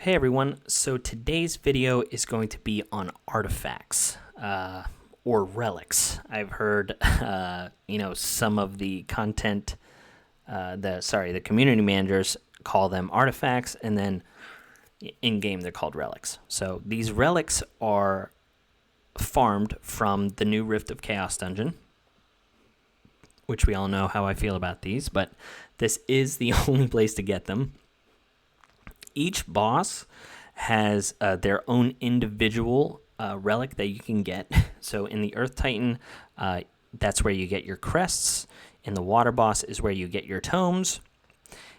Hey everyone, so today's video is going to be on artifacts or relics. I've heard some of the content, the community managers call them artifacts, and then in game they're called relics. So these relics are farmed from the new Rift of Chaos dungeon, which we all know how I feel about these, but this is the only place to get them. Each boss has their own individual relic that you can get. So in the Earth Titan, that's where you get your crests. In the Water boss is where you get your tomes.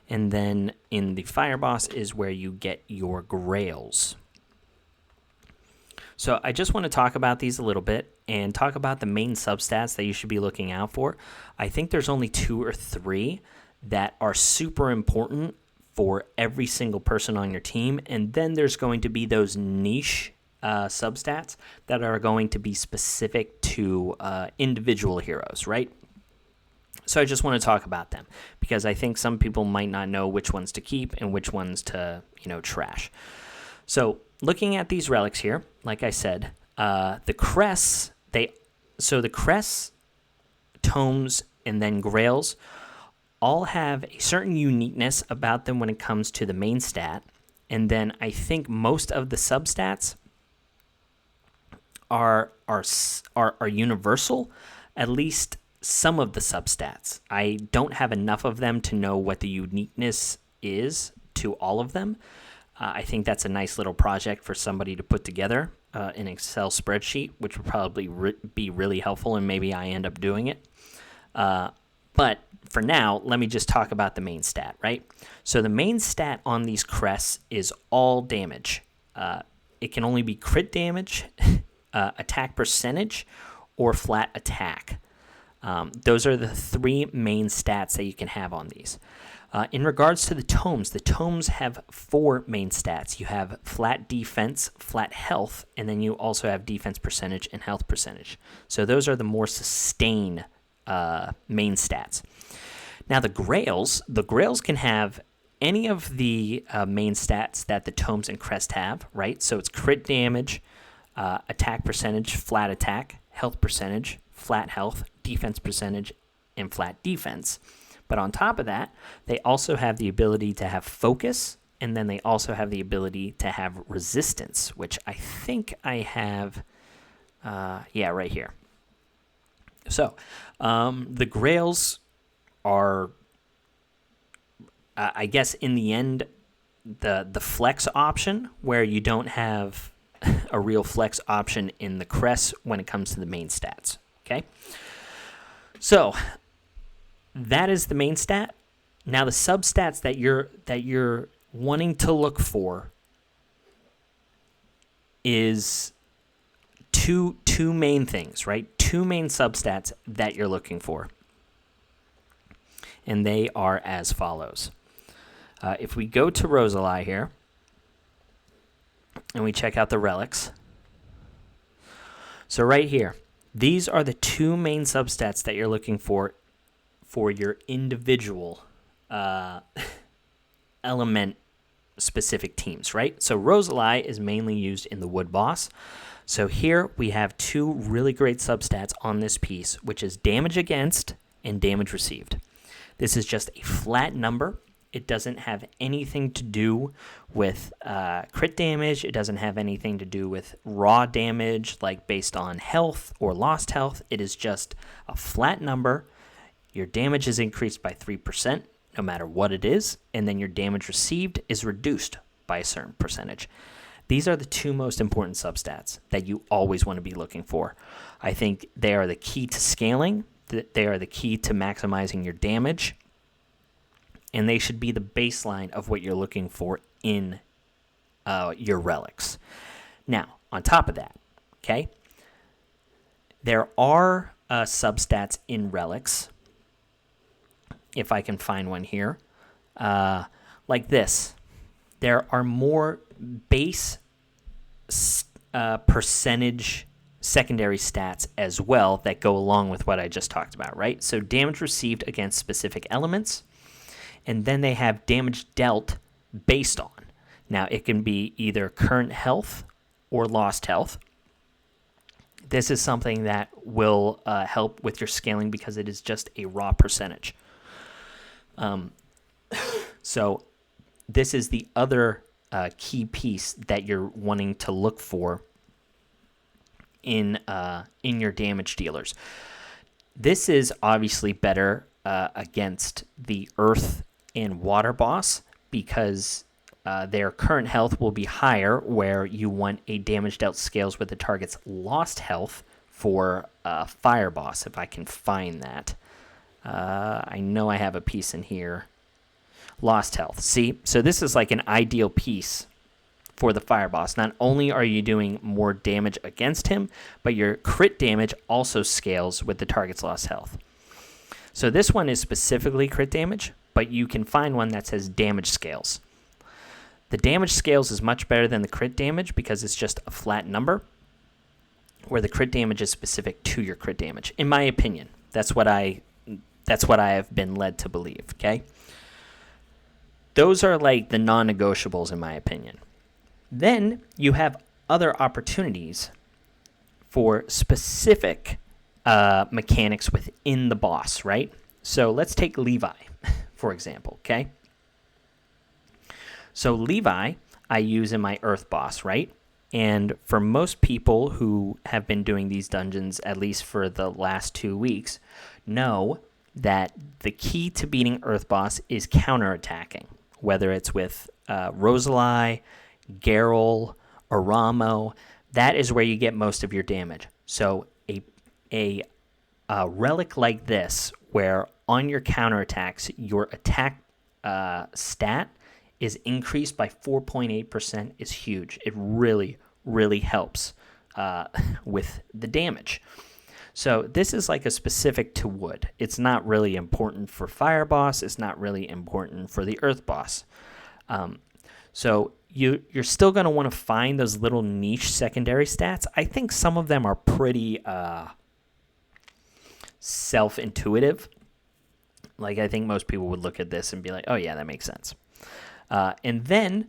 And then in the Fire boss is where you get your grails. So I just want to talk about these a little bit and talk about the main substats that you should be looking out for. I think there's only 2 or 3 that are super important for every single person on your team, and then there's going to be those niche substats that are going to be specific to individual heroes, right? So I just want to talk about them because I think some people might not know which ones to keep and which ones to, trash. So looking at these relics here, like I said, the crests, the crests, tomes, and then grails all have a certain uniqueness about them when it comes to the main stat, and then I think most of the substats are universal, at least some of the substats. I don't have enough of them to know what the uniqueness is to all of them. I think that's a nice little project for somebody to put together, an Excel spreadsheet, which would probably be really helpful, and maybe I end up doing it. But for now, let me just talk about the main stat, right? So the main stat on these crests is all damage. It can only be crit damage, attack percentage, or flat attack. Those are the 3 main stats that you can have on these. In regards to the tomes have 4 main stats. You have flat defense, flat health, and then you also have defense percentage and health percentage. So those are the more sustained main stats. Now the grails can have any of the main stats that the tomes and crest have, right? So it's crit damage, attack percentage, flat attack, health percentage, flat health, defense percentage, and flat defense. But on top of that, they also have the ability to have focus, and then they also have the ability to have resistance, which I think I have, right here. So, the grails are, I guess, in the end, the flex option, where you don't have a real flex option in the crest when it comes to the main stats. Okay, so that is the main stat. Now the substats that you're wanting to look for is two main things, right? 2 main substats that you're looking for. And they are as follows. If we go to Rosalie here, and we check out the relics. So right here, these are the 2 main substats that you're looking for your individual element-specific teams, right? So Rosalie is mainly used in the Wood boss. So here we have 2 really great substats on this piece, which is damage against and damage received. This is just a flat number. It doesn't have anything to do with crit damage. It doesn't have anything to do with raw damage, like based on health or lost health. It is just a flat number. Your damage is increased by 3%, no matter what it is, and then your damage received is reduced by a certain percentage. These are the 2 most important substats that you always want to be looking for. I think they are the key to scaling. They are the key to maximizing your damage. And they should be the baseline of what you're looking for in your relics. Now, on top of that, okay, there are substats in relics, if I can find one here, like this. There are more base percentage secondary stats as well that go along with what I just talked about, right? So damage received against specific elements, and then they have damage dealt based on. Now, it can be either current health or lost health. This is something that will help with your scaling because it is just a raw percentage. So this is the other key piece that you're wanting to look for in your damage dealers. This is obviously better against the earth and water boss because their current health will be higher, where you want a damage dealt scales with the target's lost health for fire boss, if I can find that. I know I have a piece in here. Lost health. See? So this is like an ideal piece for the fire boss. Not only are you doing more damage against him, but your crit damage also scales with the target's lost health. So this one is specifically crit damage, but you can find one that says damage scales. The damage scales is much better than the crit damage because it's just a flat number, where the crit damage is specific to your crit damage. In my opinion, that's what I have been led to believe, okay? Those are like the non-negotiables in my opinion. Then you have other opportunities for specific mechanics within the boss, right? So let's take Levi, for example, okay? So Levi, I use in my Earth boss, right? And for most people who have been doing these dungeons, at least for the last 2 weeks, know that the key to beating Earth boss is counterattacking, whether it's with Rosalie, Geralt, or Ramo. That is where you get most of your damage. So a relic like this, where on your counterattacks, your attack stat is increased by 4.8%, is huge. It really, really helps with the damage. So this is like a specific to wood. It's not really important for fire boss. It's not really important for the earth boss. So you're still going to want to find those little niche secondary stats. I think some of them are pretty self-intuitive. Like, I think most people would look at this and be like, oh yeah, that makes sense. And then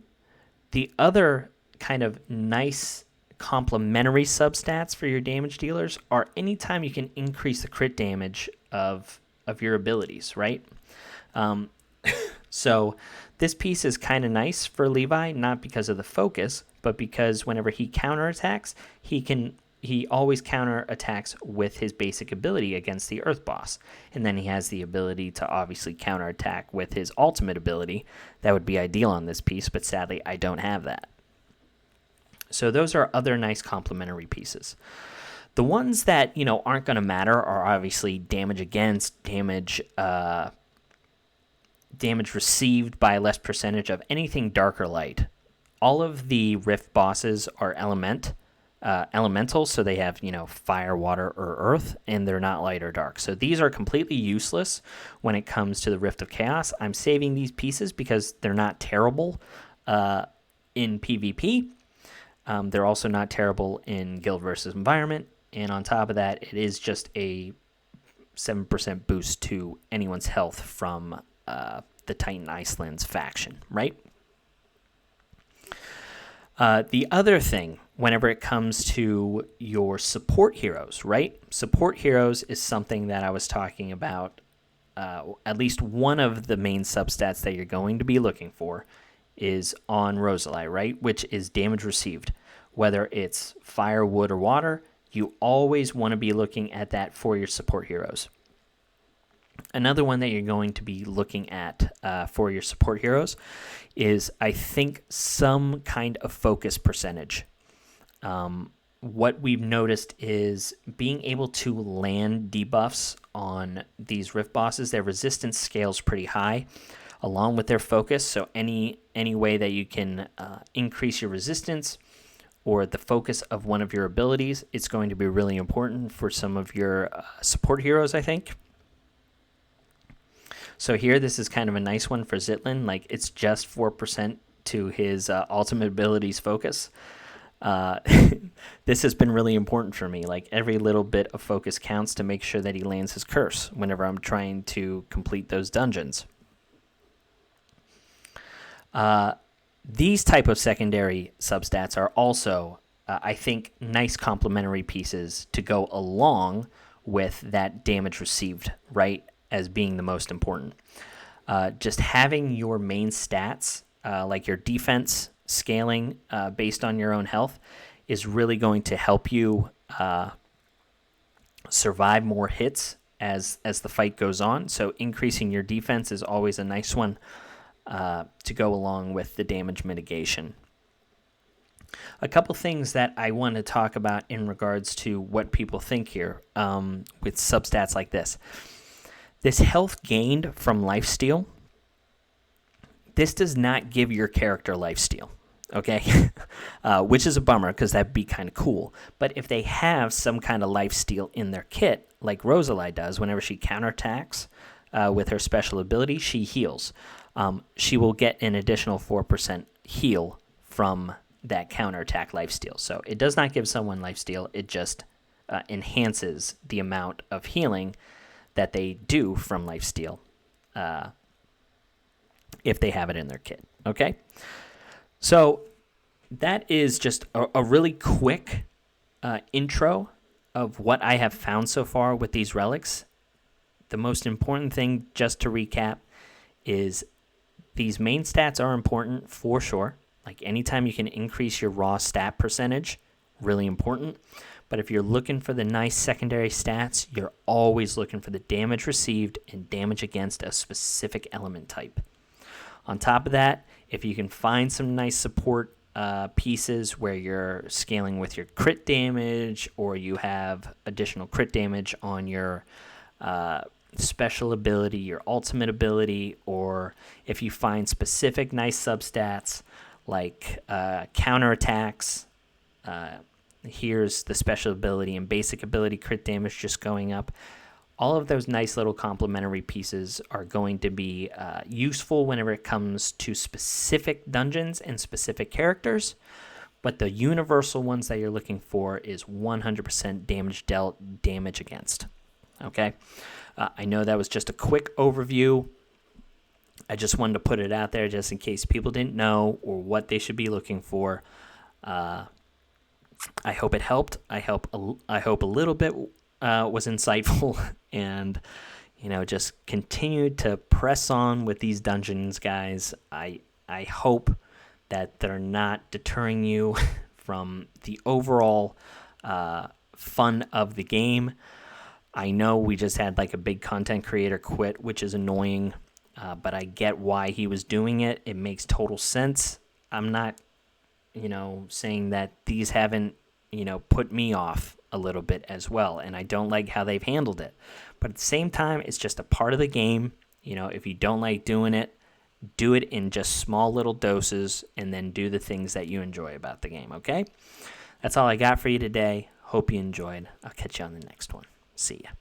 the other kind of nice complementary substats for your damage dealers are anytime you can increase the crit damage of your abilities, right? So this piece is kind of nice for Levi, not because of the focus, but because whenever he counterattacks, he always counterattacks with his basic ability against the Earth boss. And then he has the ability to obviously counterattack with his ultimate ability. That would be ideal on this piece, but sadly I don't have that. So those are other nice complementary pieces. The ones that, aren't going to matter are obviously damage against, damage received by less percentage of anything dark or light. All of the rift bosses are elemental, so they have, fire, water, or earth, and they're not light or dark. So these are completely useless when it comes to the Rift of Chaos. I'm saving these pieces because they're not terrible in PvP. They're also not terrible in Guild versus Environment, and on top of that, it is just a 7% boost to anyone's health from the Titan Icelands faction, right? The other thing, whenever it comes to your support heroes, right? Support heroes is something that I was talking about. At least one of the main substats that you're going to be looking for is on Rosalie, right? Which is damage received. Whether it's fire, wood, or water, you always want to be looking at that for your support heroes. Another one that you're going to be looking at for your support heroes is, I think, some kind of focus percentage. What we've noticed is being able to land debuffs on these rift bosses, their resistance scales pretty high, along with their focus. So any way that you can increase your resistance or the focus of one of your abilities, it's going to be really important for some of your support heroes, I think. So here, this is kind of a nice one for Zitlin. Like, it's just 4% to his ultimate abilities focus. This has been really important for me. Like, every little bit of focus counts to make sure that he lands his curse whenever I'm trying to complete those dungeons. These type of secondary substats are also, I think, nice complementary pieces to go along with that damage received, right, as being the most important. Just having your main stats, like your defense scaling based on your own health, is really going to help you survive more hits as the fight goes on. So increasing your defense is always a nice one to go along with the damage mitigation. A couple things that I want to talk about in regards to what people think here with substats like this. This health gained from lifesteal, this does not give your character lifesteal, okay? Which is a bummer because that'd be kind of cool. But if they have some kind of lifesteal in their kit, like Rosalie does, whenever she counterattacks with her special ability, she heals. She will get an additional 4% heal from that counterattack lifesteal. So it does not give someone lifesteal, it just enhances the amount of healing that they do from lifesteal if they have it in their kit. Okay? So that is just a really quick intro of what I have found so far with these relics. The most important thing, just to recap, is these main stats are important for sure. Like anytime you can increase your raw stat percentage, really important. But if you're looking for the nice secondary stats, you're always looking for the damage received and damage against a specific element type. On top of that, if you can find some nice support pieces where you're scaling with your crit damage, or you have additional crit damage on your special ability, your ultimate ability, or if you find specific nice substats like counterattacks, here's the special ability and basic ability crit damage just going up. All of those nice little complementary pieces are going to be useful whenever it comes to specific dungeons and specific characters, but the universal ones that you're looking for is 100% damage dealt, damage against. Okay? I know that was just a quick overview. I just wanted to put it out there just in case people didn't know or what they should be looking for. I hope it helped. I hope a little bit was insightful, and just continue to press on with these dungeons, guys. I hope that they're not deterring you from the overall fun of the game. I know we just had like a big content creator quit, which is annoying, but I get why he was doing it. It makes total sense. I'm not, saying that these haven't, put me off a little bit as well, and I don't like how they've handled it. But at the same time, it's just a part of the game. If you don't like doing it, do it in just small little doses, and then do the things that you enjoy about the game, okay? That's all I got for you today. Hope you enjoyed. I'll catch you on the next one. See ya.